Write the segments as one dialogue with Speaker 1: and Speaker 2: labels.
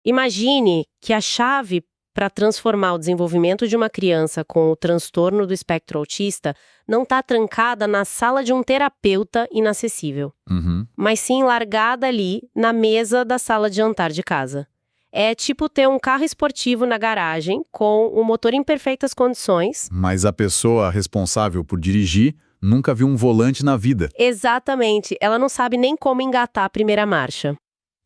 Speaker 1: Imagine que a chave para transformar o desenvolvimento de uma criança com o transtorno do espectro autista não está trancada na sala de um terapeuta inacessível,
Speaker 2: Uhum.
Speaker 1: mas sim largada ali na mesa da sala de jantar de casa. É tipo ter um carro esportivo na garagem com o motor em perfeitas condições.
Speaker 2: Mas a pessoa responsável por dirigir nunca viu um volante na vida.
Speaker 1: Exatamente, ela não sabe nem como engatar a primeira marcha.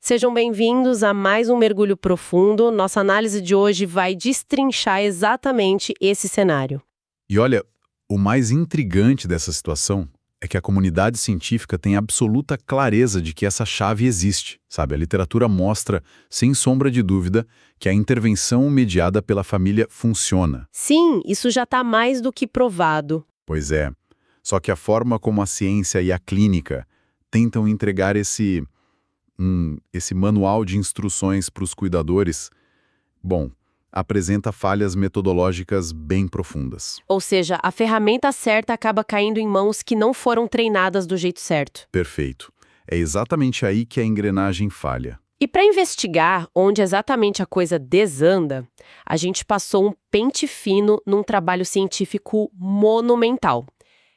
Speaker 1: Sejam bem-vindos a mais um mergulho profundo. Nossa análise de hoje vai destrinchar exatamente esse cenário.
Speaker 2: E olha, o mais intrigante dessa situação é que a comunidade científica tem absoluta clareza de que essa chave existe, sabe? A literatura mostra, sem sombra de dúvida, que a intervenção mediada pela família funciona.
Speaker 1: Sim, isso já está mais do que provado.
Speaker 2: Pois é. Só que a forma como a ciência e a clínica tentam entregar esse manual de instruções para os cuidadores, bom, apresenta falhas metodológicas bem profundas.
Speaker 1: Ou seja, a ferramenta certa acaba caindo em mãos que não foram treinadas do jeito certo.
Speaker 2: Perfeito. É exatamente aí que a engrenagem falha.
Speaker 1: E para investigar onde exatamente a coisa desanda, a gente passou um pente fino num trabalho científico monumental.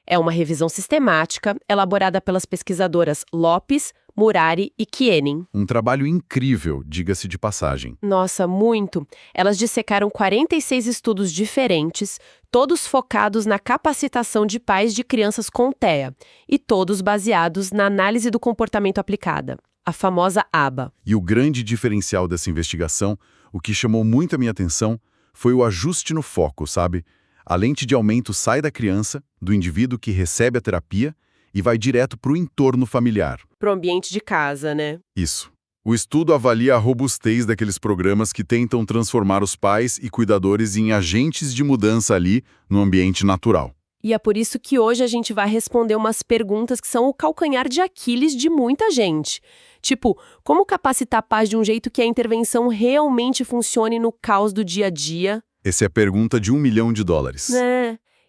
Speaker 1: É uma revisão sistemática elaborada pelas pesquisadoras Lopes, Murari e Kienin.
Speaker 2: Um trabalho incrível, diga-se de passagem.
Speaker 1: Nossa, muito! Elas dissecaram 46 estudos diferentes, todos focados na capacitação de pais de crianças com TEA, e todos baseados na análise do comportamento aplicada, a famosa ABA.
Speaker 2: E o grande diferencial dessa investigação, o que chamou muito a minha atenção, foi o ajuste no foco, sabe? A lente de aumento sai da criança, do indivíduo que recebe a terapia, e vai direto para o entorno familiar.
Speaker 1: Pro ambiente de casa, né?
Speaker 2: Isso. O estudo avalia a robustez daqueles programas que tentam transformar os pais e cuidadores em agentes de mudança ali no ambiente natural.
Speaker 1: E é por isso que hoje a gente vai responder umas perguntas que são o calcanhar de Aquiles de muita gente. Tipo, como capacitar pais de um jeito que a intervenção realmente funcione no caos do dia a dia?
Speaker 2: Essa é a pergunta de $1 milhão.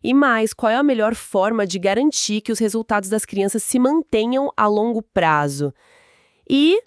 Speaker 1: E mais, qual é a melhor forma de garantir que os resultados das crianças se mantenham a longo prazo? E,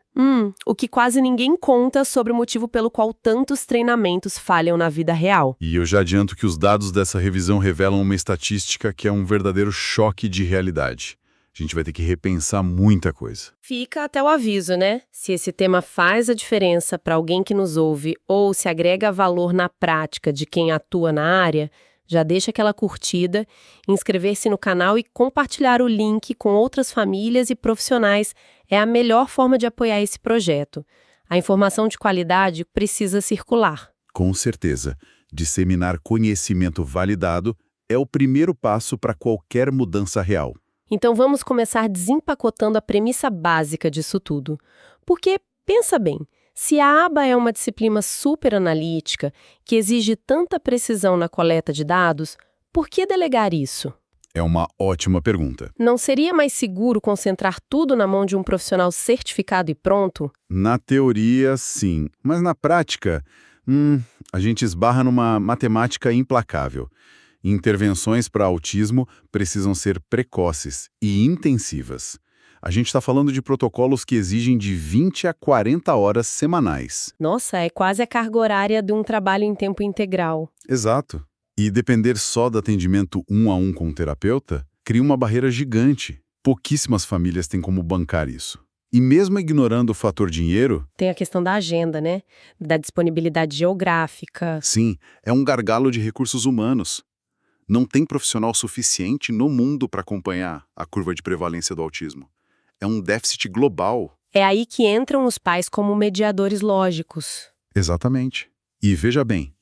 Speaker 1: o que quase ninguém conta sobre o motivo pelo qual tantos treinamentos falham na vida real.
Speaker 2: E eu já adianto que os dados dessa revisão revelam uma estatística que é um verdadeiro choque de realidade. A gente vai ter que repensar muita coisa.
Speaker 1: Fica até o aviso, né? Se esse tema faz a diferença para alguém que nos ouve ou se agrega valor na prática de quem atua na área, já deixa aquela curtida, inscrever-se no canal e compartilhar o link com outras famílias e profissionais é a melhor forma de apoiar esse projeto. A informação de qualidade precisa circular.
Speaker 2: Com certeza, disseminar conhecimento validado é o primeiro passo para qualquer mudança real.
Speaker 1: Então vamos começar desempacotando a premissa básica disso tudo. Porque, pensa bem, se a ABA é uma disciplina super analítica que exige tanta precisão na coleta de dados, por que delegar isso?
Speaker 2: É uma ótima pergunta.
Speaker 1: Não seria mais seguro concentrar tudo na mão de um profissional certificado e pronto?
Speaker 2: Na teoria, sim. Mas na prática, a gente esbarra numa matemática implacável. Intervenções para autismo precisam ser precoces e intensivas. A gente está falando de protocolos que exigem de 20 a 40 horas semanais.
Speaker 1: Nossa, é quase a carga horária de um trabalho em tempo integral.
Speaker 2: Exato. E depender só do atendimento 1-a-1 com o terapeuta cria uma barreira gigante. Pouquíssimas famílias têm como bancar isso. E mesmo ignorando o fator dinheiro...
Speaker 1: Tem a questão da agenda, né? Da disponibilidade geográfica.
Speaker 2: Sim, é um gargalo de recursos humanos. Não tem profissional suficiente no mundo para acompanhar a curva de prevalência do autismo. É um déficit global.
Speaker 1: É aí que entram os pais como mediadores lógicos.
Speaker 2: Exatamente. E veja bem,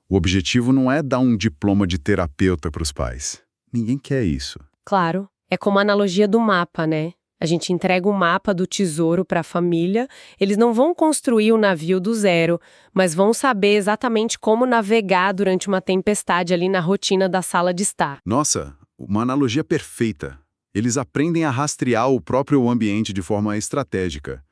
Speaker 2: o objetivo não é dar um diploma de terapeuta para os pais. Ninguém quer isso.
Speaker 1: Claro, é como a analogia do mapa, né? A gente entrega o mapa do tesouro para a família, eles não vão construir o navio do zero, mas vão saber exatamente como navegar durante uma tempestade ali na rotina da sala de estar.
Speaker 2: Nossa, uma analogia perfeita. Eles aprendem a rastrear o próprio ambiente de forma estratégica.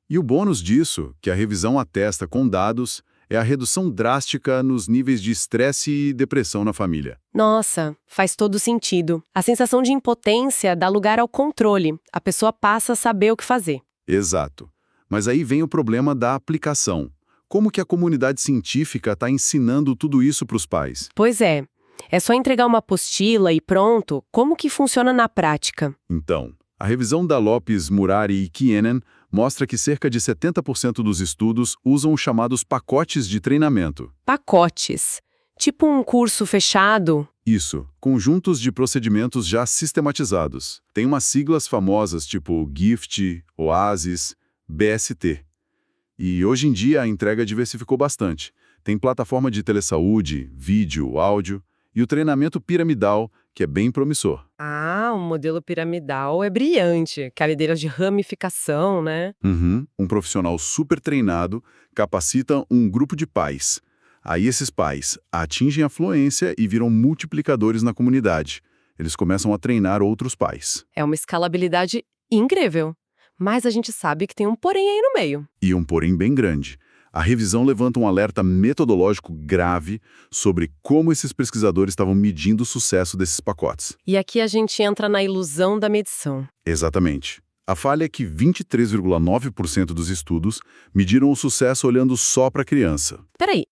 Speaker 2: E o bônus disso, que a revisão atesta com dados, é a redução drástica nos níveis de estresse e depressão na família.
Speaker 1: Nossa, faz todo sentido. A sensação de impotência dá lugar ao controle. A pessoa passa a saber o que fazer.
Speaker 2: Exato. Mas aí vem o problema da aplicação. Como que a comunidade científica está ensinando tudo isso para os pais?
Speaker 1: Pois é. É só entregar uma apostila e pronto. Como que funciona na prática?
Speaker 2: Então, a revisão da Lopes, Murari e Kienen mostra que cerca de 70% dos estudos usam os chamados pacotes de treinamento.
Speaker 1: Pacotes. Tipo um curso fechado?
Speaker 2: Isso, conjuntos de procedimentos já sistematizados. Tem umas siglas famosas tipo GIFT, OASIS, BST. E hoje em dia a entrega diversificou bastante. Tem plataforma de telesaúde, vídeo, áudio e o treinamento piramidal, que é bem promissor.
Speaker 1: Ah, o modelo piramidal é brilhante. Cadeiras de ramificação, né?
Speaker 2: Um profissional super treinado capacita um grupo de pais. Aí esses pais atingem a fluência e viram multiplicadores na comunidade. Eles começam a treinar outros pais.
Speaker 1: É uma escalabilidade incrível. Mas a gente sabe que tem um porém aí no meio.
Speaker 2: E um porém bem grande. A revisão levanta um alerta metodológico grave sobre como esses pesquisadores estavam medindo o sucesso desses pacotes.
Speaker 1: E aqui a gente entra na ilusão da medição.
Speaker 2: Exatamente. A falha é que 23,9% dos estudos mediram o sucesso olhando só para a criança.
Speaker 1: Peraí,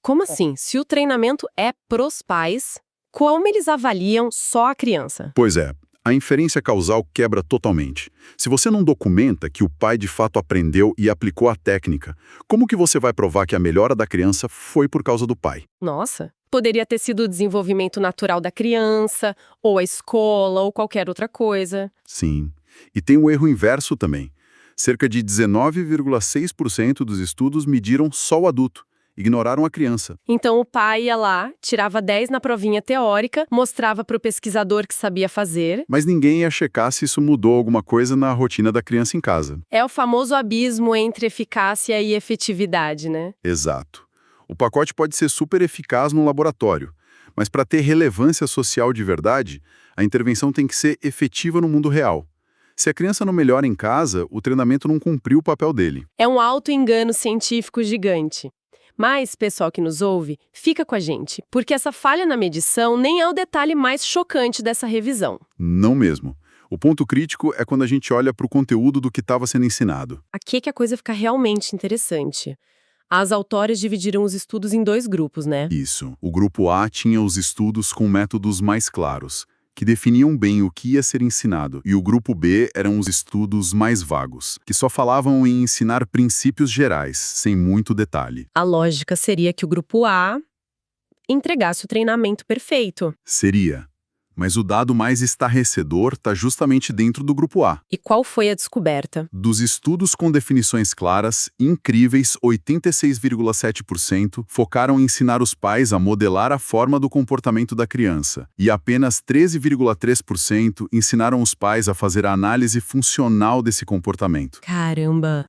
Speaker 1: como assim? Se o treinamento é pros pais, como eles avaliam só a criança?
Speaker 2: Pois é, a inferência causal quebra totalmente. Se você não documenta que o pai de fato aprendeu e aplicou a técnica, como que você vai provar que a melhora da criança foi por causa do pai?
Speaker 1: Nossa, poderia ter sido o desenvolvimento natural da criança, ou a escola, ou qualquer outra coisa.
Speaker 2: Sim. E tem o erro inverso também. Cerca de 19,6% dos estudos mediram só o adulto, ignoraram a criança.
Speaker 1: Então o pai ia lá, tirava 10 na provinha teórica, mostrava para o pesquisador que sabia fazer.
Speaker 2: Mas ninguém ia checar se isso mudou alguma coisa na rotina da criança em casa.
Speaker 1: É o famoso abismo entre eficácia e efetividade, né?
Speaker 2: Exato. O pacote pode ser super eficaz no laboratório, mas para ter relevância social de verdade, a intervenção tem que ser efetiva no mundo real. Se a criança não melhora em casa, o treinamento não cumpriu o papel dele.
Speaker 1: É um auto-engano científico gigante. Mas, pessoal que nos ouve, fica com a gente, porque essa falha na medição nem é o detalhe mais chocante dessa revisão.
Speaker 2: Não mesmo. O ponto crítico é quando a gente olha para o conteúdo do que estava sendo ensinado.
Speaker 1: Aqui é que a coisa fica realmente interessante. As autores dividiram os estudos em 2 grupos, né?
Speaker 2: Isso. O grupo A tinha os estudos com métodos mais claros, que definiam bem o que ia ser ensinado, e o grupo B eram os estudos mais vagos, que só falavam em ensinar princípios gerais, sem muito detalhe.
Speaker 1: A lógica seria que o grupo A entregasse o treinamento perfeito.
Speaker 2: Seria. Mas o dado mais estarrecedor está justamente dentro do grupo A.
Speaker 1: E qual foi a descoberta?
Speaker 2: Dos estudos com definições claras, incríveis 86,7% focaram em ensinar os pais a modelar a forma do comportamento da criança, e apenas 13,3% ensinaram os pais a fazer a análise funcional desse comportamento.
Speaker 1: Caramba!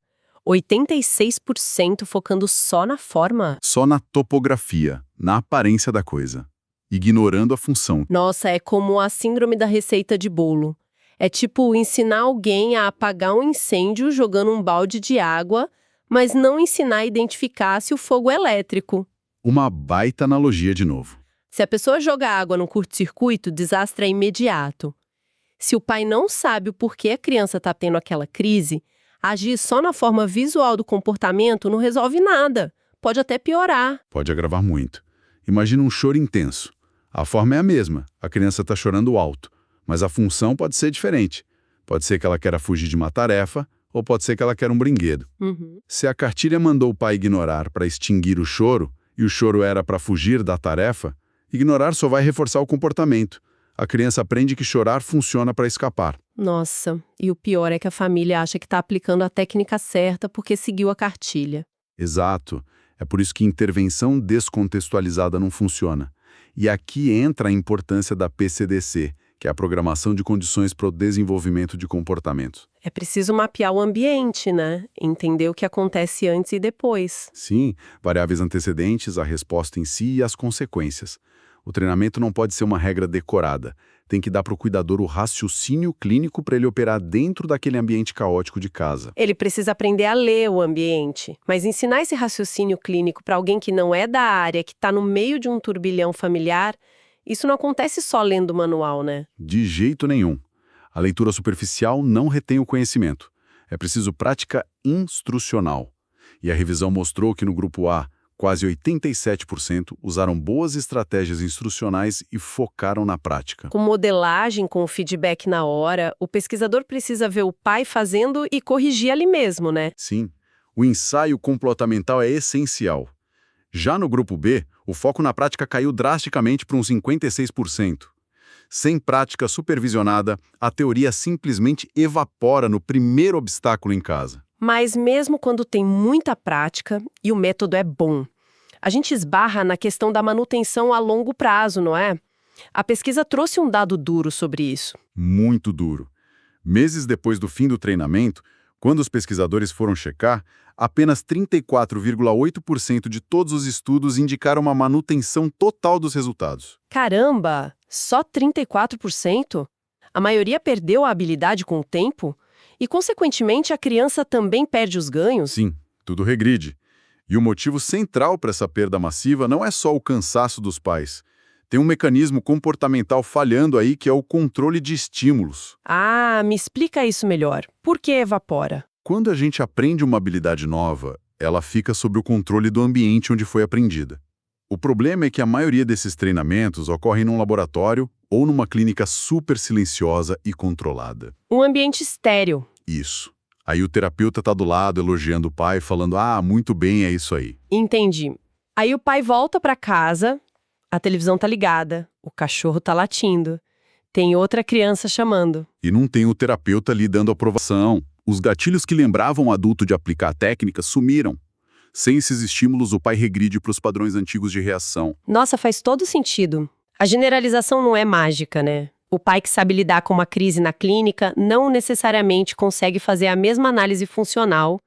Speaker 1: 86% focando só na forma?
Speaker 2: Só na topografia, na aparência da coisa, ignorando a função.
Speaker 1: Nossa, é como a síndrome da receita de bolo. É tipo ensinar alguém a apagar um incêndio jogando um balde de água, mas não ensinar a identificar se o fogo é elétrico.
Speaker 2: Uma baita analogia de novo.
Speaker 1: Se a pessoa joga água no curto-circuito, o desastre é imediato. Se o pai não sabe o porquê a criança está tendo aquela crise, agir só na forma visual do comportamento não resolve nada. Pode até piorar.
Speaker 2: Pode agravar muito. Imagina um choro intenso. A forma é a mesma, a criança está chorando alto, mas a função pode ser diferente. Pode ser que ela queira fugir de uma tarefa, ou pode ser que ela queira um brinquedo. Se a cartilha mandou o pai ignorar para extinguir o choro, e o choro era para fugir da tarefa, ignorar só vai reforçar o comportamento. A criança aprende que chorar funciona para escapar.
Speaker 1: Nossa, e o pior é que a família acha que está aplicando a técnica certa porque seguiu a cartilha.
Speaker 2: Exato. É por isso que intervenção descontextualizada não funciona. E aqui entra a importância da PCDC, que é a Programação de Condições para o Desenvolvimento de Comportamento.
Speaker 1: É preciso mapear o ambiente, né? Entender o que acontece antes e depois.
Speaker 2: Sim, variáveis antecedentes, a resposta em si e as consequências. O treinamento não pode ser uma regra decorada. Tem que dar para o cuidador o raciocínio clínico para ele operar dentro daquele ambiente caótico de casa.
Speaker 1: Ele precisa aprender a ler o ambiente. Mas ensinar esse raciocínio clínico para alguém que não é da área, que está no meio de um turbilhão familiar, isso não acontece só lendo o manual, né?
Speaker 2: De jeito nenhum. A leitura superficial não retém o conhecimento. É preciso prática instrucional. E a revisão mostrou que no grupo A, quase 87% usaram boas estratégias instrucionais e focaram na prática.
Speaker 1: Com modelagem, com o feedback na hora, o pesquisador precisa ver o pai fazendo e corrigir ali mesmo, né?
Speaker 2: Sim, o ensaio comportamental é essencial. Já no grupo B, o foco na prática caiu drasticamente para uns 56%. Sem prática supervisionada, a teoria simplesmente evapora no primeiro obstáculo em casa.
Speaker 1: Mas mesmo quando tem muita prática e o método é bom, a gente esbarra na questão da manutenção a longo prazo, não é? A pesquisa trouxe um dado duro sobre isso.
Speaker 2: Muito duro. Meses depois do fim do treinamento, quando os pesquisadores foram checar, apenas 34,8% de todos os estudos indicaram uma manutenção total dos resultados.
Speaker 1: Caramba! Só 34%? A maioria perdeu a habilidade com o tempo? E, consequentemente, a criança também perde os ganhos?
Speaker 2: Sim, tudo regride. E o motivo central para essa perda massiva não é só o cansaço dos pais. Tem um mecanismo comportamental falhando aí que é o controle de estímulos.
Speaker 1: Ah, me explica isso melhor. Por que evapora?
Speaker 2: Quando a gente aprende uma habilidade nova, ela fica sob o controle do ambiente onde foi aprendida. O problema é que a maioria desses treinamentos ocorre num laboratório ou numa clínica super silenciosa e controlada.
Speaker 1: Um ambiente estéril.
Speaker 2: Isso. Aí o terapeuta tá do lado elogiando o pai, falando: "Ah, muito bem, é isso aí."
Speaker 1: Entendi. Aí o pai volta para casa, a televisão tá ligada, o cachorro tá latindo, tem outra criança chamando.
Speaker 2: E não tem o terapeuta ali dando aprovação. Os gatilhos que lembravam o adulto de aplicar a técnica sumiram. Sem esses estímulos, o pai regride para os padrões antigos de reação.
Speaker 1: Nossa, faz todo sentido. A generalização não é mágica, né? O pai que sabe lidar com uma crise na clínica não necessariamente consegue fazer a mesma análise funcional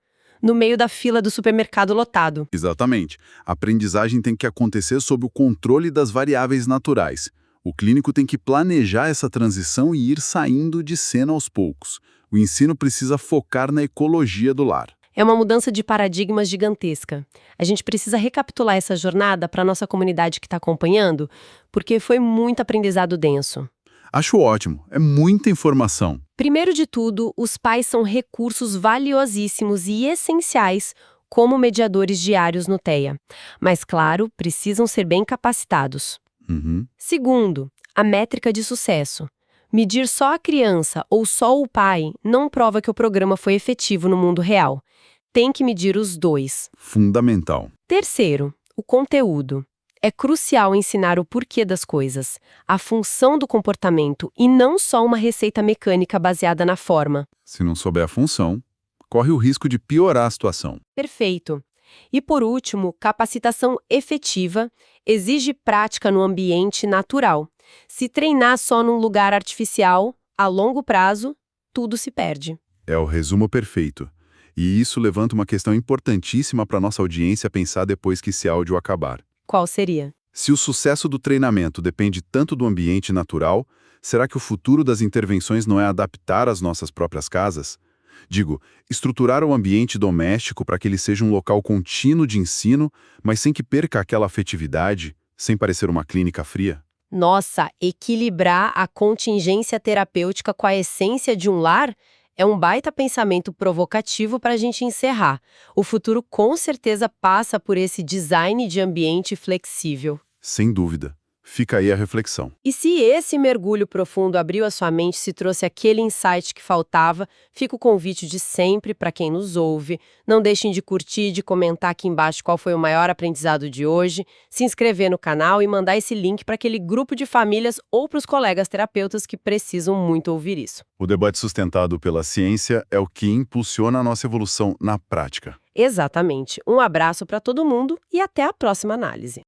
Speaker 1: no meio da fila do supermercado lotado.
Speaker 2: Exatamente. A aprendizagem tem que acontecer sob o controle das variáveis naturais. O clínico tem que planejar essa transição e ir saindo de cena aos poucos. O ensino precisa focar na ecologia do lar.
Speaker 1: É uma mudança de paradigmas gigantesca. A gente precisa recapitular essa jornada para a nossa comunidade que está acompanhando, porque foi muito aprendizado denso.
Speaker 2: Acho ótimo. É muita informação.
Speaker 1: Primeiro de tudo, os pais são recursos valiosíssimos e essenciais como mediadores diários no TEA. Mas, claro, precisam ser bem capacitados. Segundo, a métrica de sucesso. Medir só a criança ou só o pai não prova que o programa foi efetivo no mundo real. Tem que medir os dois.
Speaker 2: Fundamental.
Speaker 1: Terceiro, o conteúdo. É crucial ensinar o porquê das coisas, a função do comportamento e não só uma receita mecânica baseada na forma.
Speaker 2: Se não souber a função, corre o risco de piorar a situação.
Speaker 1: Perfeito. E por último, capacitação efetiva exige prática no ambiente natural. Se treinar só num lugar artificial, a longo prazo, tudo se perde.
Speaker 2: É o resumo perfeito. E isso levanta uma questão importantíssima para nossa audiência pensar depois que esse áudio acabar.
Speaker 1: Qual seria?
Speaker 2: Se o sucesso do treinamento depende tanto do ambiente natural, será que o futuro das intervenções não é adaptar as nossas próprias casas? Digo, estruturar o ambiente doméstico para que ele seja um local contínuo de ensino, mas sem que perca aquela afetividade, sem parecer uma clínica fria?
Speaker 1: Nossa, equilibrar a contingência terapêutica com a essência de um lar é um baita pensamento provocativo para a gente encerrar. O futuro com certeza passa por esse design de ambiente flexível.
Speaker 2: Sem dúvida. Fica aí a reflexão.
Speaker 1: E se esse mergulho profundo abriu a sua mente, se trouxe aquele insight que faltava, fica o convite de sempre para quem nos ouve. Não deixem de curtir, de comentar aqui embaixo qual foi o maior aprendizado de hoje, se inscrever no canal e mandar esse link para aquele grupo de famílias ou para os colegas terapeutas que precisam muito ouvir isso.
Speaker 2: O debate sustentado pela ciência é o que impulsiona a nossa evolução na prática.
Speaker 1: Exatamente. Um abraço para todo mundo e até a próxima análise.